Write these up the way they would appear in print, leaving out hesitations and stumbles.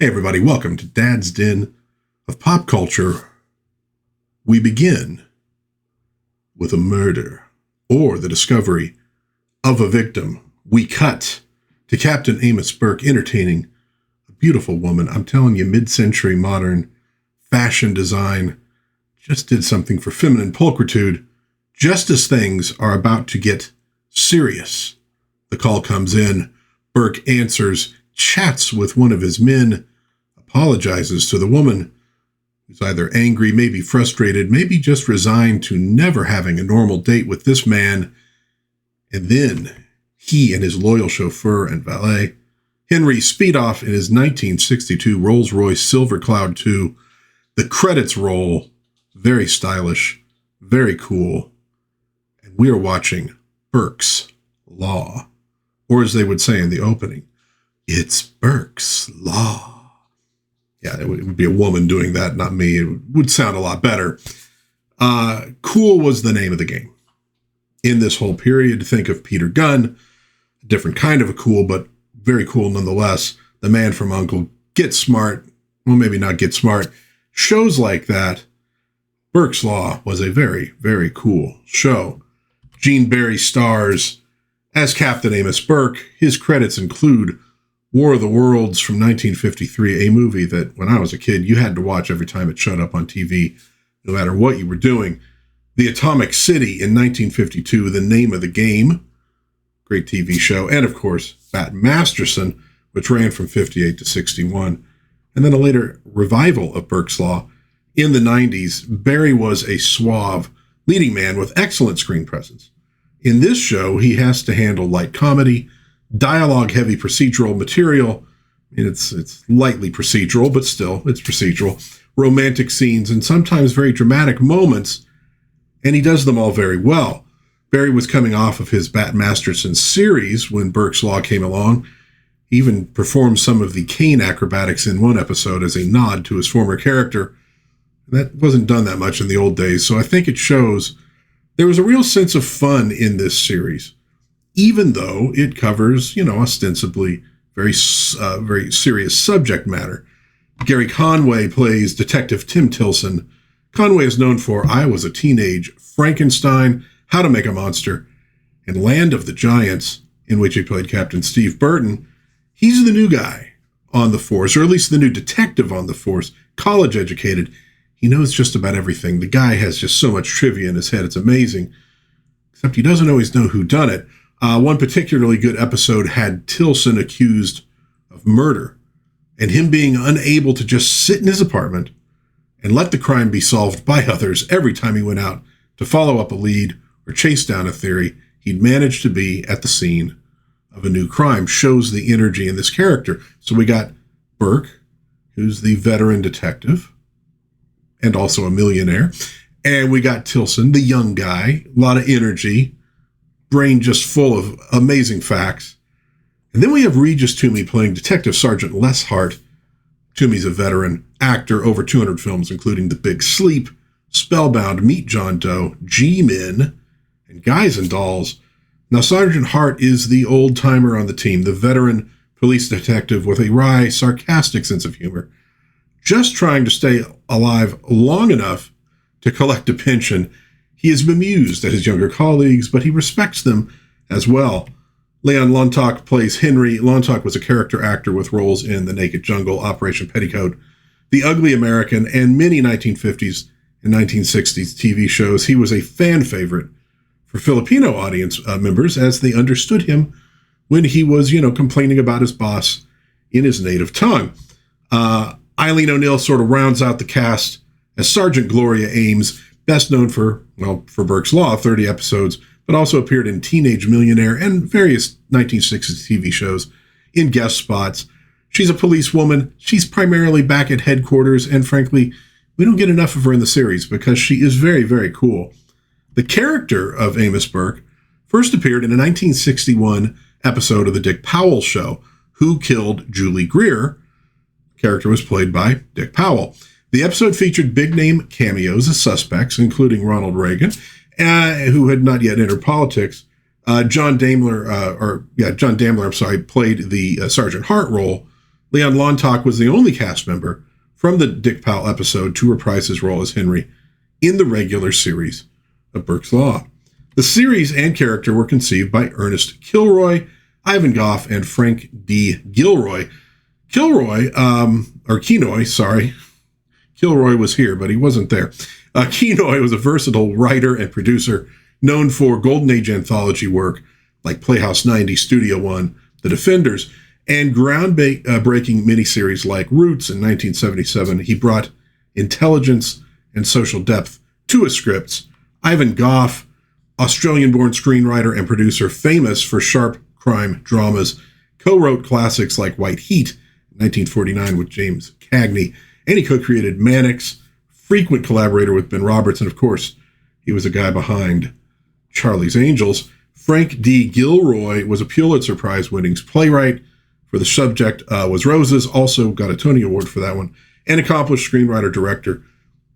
Hey everybody, welcome to DadsDen of Pop Culture. We begin with a murder or the discovery of a victim. We cut to Captain Amos Burke entertaining a beautiful woman. I'm telling you, mid-century modern fashion design just did something for feminine pulchritude. Just as things are about to get serious, the call comes in. Burke answers, chats with one of his men, apologizes to the woman, who's either angry, maybe frustrated, maybe just resigned to never having a normal date with this man. And then he and his loyal chauffeur and valet, Henry, speed off in his 1962 Rolls-Royce Silver Cloud II. The credits roll. Very stylish, very cool. And we are watching Burke's Law. Or as they would say in the opening, it's Burke's Law. Yeah, it would be a woman doing that, not me. It would sound a lot better. Cool was the name of the game. In this whole period, think of Peter Gunn, a different kind of a cool, but very cool nonetheless. The Man from U.N.C.L.E. Get Smart. Well, maybe not Get Smart. Shows like that. Burke's Law was a very, very cool show. Gene Barry stars as Captain Amos Burke. His credits include War of the Worlds from 1953, a movie that when I was a kid, you had to watch every time it showed up on TV, no matter what you were doing. The Atomic City in 1952, The Name of the Game, great TV show. And of course, Masterson, which ran from 58 to 61. And then a later revival of Burke's Law. In the 90s, Barry was a suave leading man with excellent screen presence. In this show, he has to handle light comedy, dialogue-heavy procedural material. I mean, it's lightly procedural, but still, it's procedural. Romantic scenes and sometimes very dramatic moments, and he does them all very well. Barry was coming off of his Masterson series when Burke's Law came along. He even performed some of the cane acrobatics in one episode as a nod to his former character. That wasn't done that much in the old days, so I think it shows there was a real sense of fun in this series, even though it covers, ostensibly very serious subject matter. Gary Conway plays Detective Tim Tilson. Conway is known for I Was a Teenage, Frankenstein, How to Make a Monster, and Land of the Giants, in which he played Captain Steve Burton. He's the new guy on the force, or at least the new detective on the force, college educated. He knows just about everything. The guy has just so much trivia in his head. It's amazing. Except he doesn't always know who done it. One particularly good episode had Tilson accused of murder and him being unable to just sit in his apartment and let the crime be solved by others every time he went out to follow up a lead or chase down a theory. He'd managed to be at the scene of a new crime. Shows the energy in this character. So we got Burke, who's the veteran detective and also a millionaire. And we got Tilson, the young guy, a lot of energy, brain just full of amazing facts. And then we have Regis Toomey playing Detective Sergeant Les Hart. Toomey's a veteran actor, over 200 films, including The Big Sleep, Spellbound, Meet John Doe, G-Men, and Guys and Dolls. Now, Sergeant Hart is the old-timer on the team, the veteran police detective with a wry, sarcastic sense of humor, just trying to stay alive long enough to collect a pension. He is bemused at his younger colleagues, but he respects them as well. Leon Lontoc plays Henry. Lontoc was a character actor with roles in The Naked Jungle, Operation Petticoat, The Ugly American, and many 1950s and 1960s TV shows. He was a fan favorite for Filipino audience members as they understood him when he was, complaining about his boss in his native tongue. Eileen O'Neill sort of rounds out the cast as Sergeant Gloria Ames, best known for Burke's Law, 30 episodes, but also appeared in Teenage Millionaire and various 1960s TV shows in guest spots. She's a policewoman. She's primarily back at headquarters, and frankly, we don't get enough of her in the series because she is very, very cool. The character of Amos Burke first appeared in a 1961 episode of The Dick Powell Show, Who Killed Julie Greer? The character was played by Dick Powell. The episode featured big-name cameos as suspects, including Ronald Reagan, who had not yet entered politics. John Daimler, played the Sergeant Hart role, Leon Lontock was the only cast member from the Dick Powell episode to reprise his role as Henry in the regular series of Burke's Law. The series and character were conceived by Ernest Kilroy, Ivan Goff, and Frank D. Gilroy. Kilroy was here, but he wasn't there. Kenoy was a versatile writer and producer known for Golden Age anthology work like Playhouse 90, Studio One, The Defenders, and groundbreaking miniseries like Roots in 1977. He brought intelligence and social depth to his scripts. Ivan Goff, Australian-born screenwriter and producer famous for sharp crime dramas, co-wrote classics like White Heat in 1949 with James Cagney, and he co-created Mannix, frequent collaborator with Ben Roberts, and of course, he was a guy behind Charlie's Angels. Frank D. Gilroy was a Pulitzer Prize-winning playwright. For The Subject Was Roses, also got a Tony Award for that one. An accomplished screenwriter-director,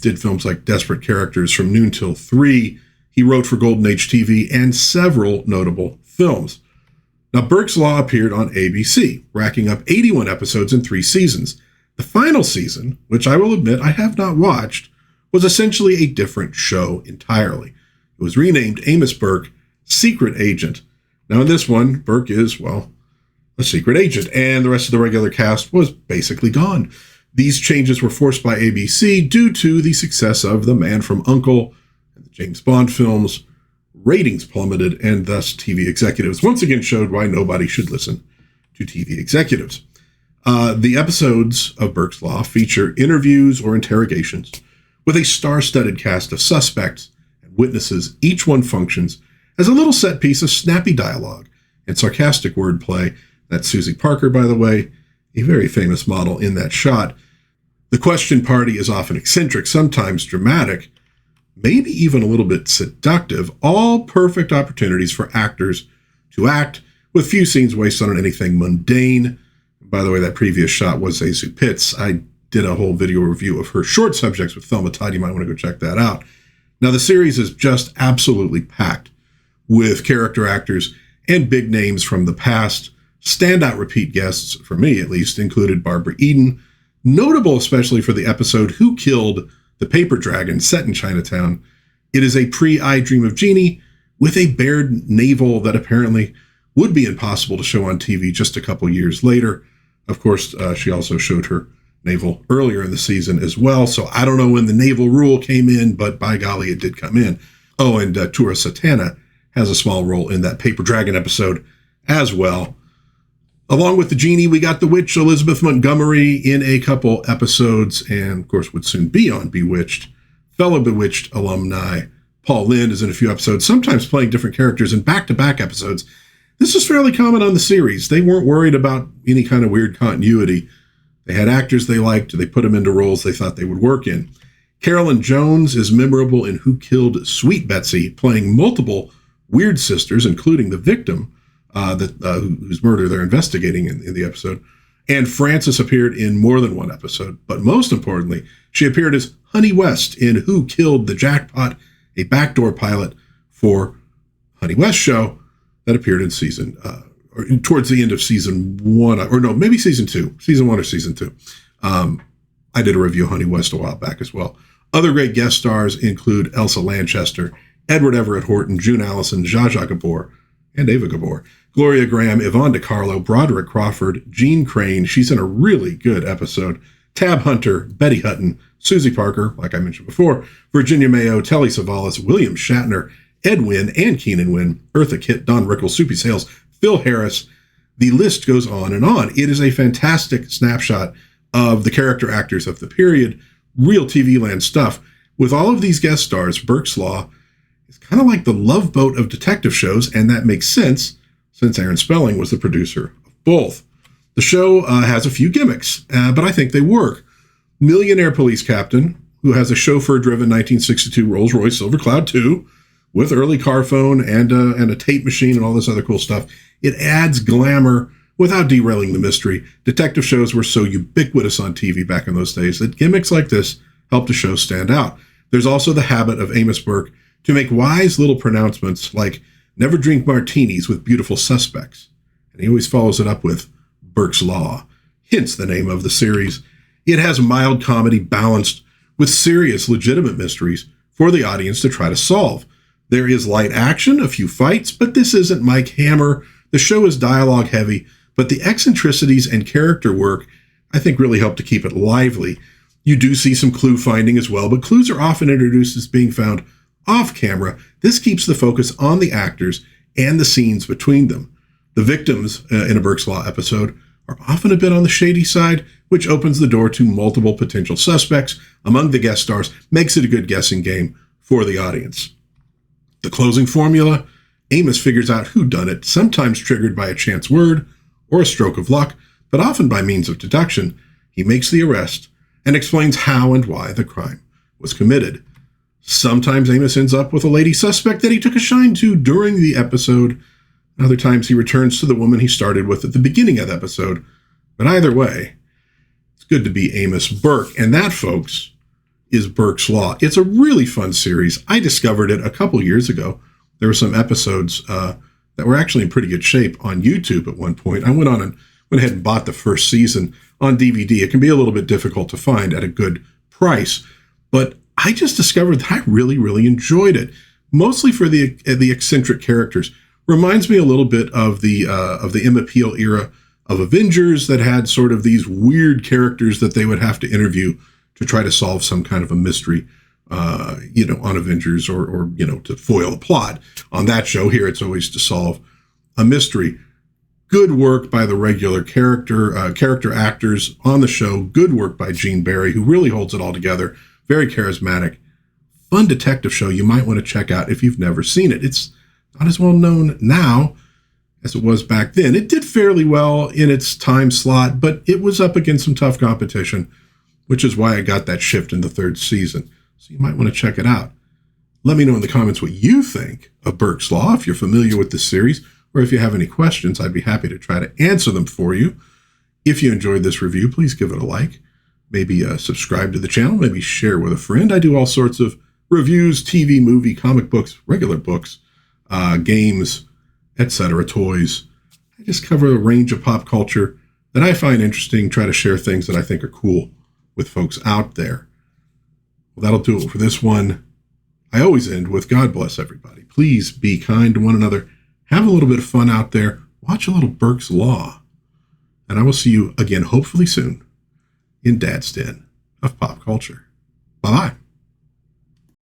did films like Desperate Characters, From Noon Till 3. He wrote for Golden Age TV and several notable films. Now, Burke's Law appeared on ABC, racking up 81 episodes in 3 seasons. The final season, which I will admit I have not watched, was essentially a different show entirely. It was renamed Amos Burke, Secret Agent. Now, in this one, Burke is, well, a secret agent, and the rest of the regular cast was basically gone. These changes were forced by ABC due to the success of The Man from U.N.C.L.E. and the James Bond films. Ratings plummeted, and thus TV executives once again showed why nobody should listen to TV executives. The episodes of Burke's Law feature interviews or interrogations with a star-studded cast of suspects and witnesses. Each one functions as a little set piece of snappy dialogue and sarcastic wordplay. That's Susie Parker, by the way, a very famous model in that shot. The question party is often eccentric, sometimes dramatic, maybe even a little bit seductive, all perfect opportunities for actors to act, with few scenes wasted on anything mundane. By the way, that previous shot was Azu Pitts. I did a whole video review of her short subjects with Thelma Todd. You might want to go check that out. Now, the series is just absolutely packed with character actors and big names from the past. Standout repeat guests, for me at least, included Barbara Eden, notable especially for the episode Who Killed the Paper Dragon, set in Chinatown. It is a pre-I Dream of Jeannie with a bared navel that apparently would be impossible to show on TV just a couple years later. Of course, she also showed her navel earlier in the season as well, so I don't know when the navel rule came in, but by golly, it did come in. Oh, and Tura Satana has a small role in that Paper Dragon episode as well. Along with the genie, we got the witch Elizabeth Montgomery in a couple episodes, and of course would soon be on Bewitched. Fellow Bewitched alumni Paul Lynde is in a few episodes, sometimes playing different characters in back-to-back episodes. This is fairly common on the series. They weren't worried about any kind of weird continuity. They had actors they liked. They put them into roles they thought they would work in. Carolyn Jones is memorable in Who Killed Sweet Betsy, playing multiple weird sisters, including the victim, whose murder they're investigating in the episode. And Frances appeared in more than one episode, but most importantly, she appeared as Honey West in Who Killed the Jackpot, a backdoor pilot for Honey West show that appeared in season, or towards the end of season 1, or no, maybe season 1 or season 2. I did a review of Honey West a while back as well. Other great guest stars include Elsa Lanchester, Edward Everett Horton, June Allison, Zsa Zsa Gabor, and Ava Gabor, Gloria Graham, Yvonne DiCarlo, Broderick Crawford, Jean Crane. She's in a really good episode. Tab Hunter, Betty Hutton, Susie Parker, like I mentioned before, Virginia Mayo, Telly Savalas, William Shatner, Ed Wynn and Keenan Wynn, Eartha Kitt, Don Rickles, Soupy Sales, Phil Harris. The list goes on and on. It is a fantastic snapshot of the character actors of the period, real TV land stuff. With all of these guest stars, Burke's Law is kind of like the Love Boat of detective shows, and that makes sense since Aaron Spelling was the producer of both. The show has a few gimmicks, but I think they work. Millionaire police captain who has a chauffeur-driven 1962 Rolls-Royce Silver Cloud 2 with early car phone and a tape machine and all this other cool stuff. It adds glamour without derailing the mystery. Detective shows were so ubiquitous on TV back in those days that gimmicks like this helped a show stand out. There's also the habit of Amos Burke to make wise little pronouncements like, never drink martinis with beautiful suspects. And he always follows it up with Burke's Law. hence the name of the series. It has mild comedy balanced with serious, legitimate mysteries for the audience to try to solve. There is light action, a few fights, but this isn't Mike Hammer. The show is dialogue heavy, but the eccentricities and character work, I think, really help to keep it lively. You do see some clue finding as well, but clues are often introduced as being found off camera. This keeps the focus on the actors and the scenes between them. The victims in a Burke's Law episode are often a bit on the shady side, which opens the door to multiple potential suspects among the guest stars, makes it a good guessing game for the audience. The closing formula, Amos figures out who done it, sometimes triggered by a chance word or a stroke of luck, but often by means of deduction. He makes the arrest and explains how and why the crime was committed. Sometimes Amos ends up with a lady suspect that he took a shine to during the episode. Other times he returns to the woman he started with at the beginning of the episode. But either way, it's good to be Amos Burke. And that, folks, is Burke's Law. It's a really fun series. I discovered it a couple years ago. There were some episodes that were actually in pretty good shape on YouTube at one point. I went ahead and bought the first season on DVD. It can be a little bit difficult to find at a good price, but I just discovered that I really, really enjoyed it, mostly for the eccentric characters. Reminds me a little bit of the Emma Peel era of Avengers that had sort of these weird characters that they would have to interview to try to solve some kind of a mystery, on Avengers or to foil a plot. On that show here, it's always to solve a mystery. Good work by the regular character actors on the show. Good work by Gene Barry, who really holds it all together. Very charismatic. Fun detective show you might want to check out if you've never seen it. It's not as well known now as it was back then. It did fairly well in its time slot, but it was up against some tough competition, which is why I got that shift in the third season. So you might want to check it out. Let me know in the comments what you think of Burke's Law, if you're familiar with this series, or if you have any questions. I'd be happy to try to answer them for you. If you enjoyed this review, please give it a like. Maybe subscribe to the channel. Maybe share with a friend. I do all sorts of reviews, TV, movie, comic books, regular books, games, etc., toys. I just cover a range of pop culture that I find interesting, try to share things that I think are cool with folks out there. Well, that'll do it for this one. I always end with God bless everybody. Please be kind to one another. Have a little bit of fun out there. Watch a little Burke's Law. And I will see you again, hopefully soon, in Dad's Den of Pop Culture. Bye-bye.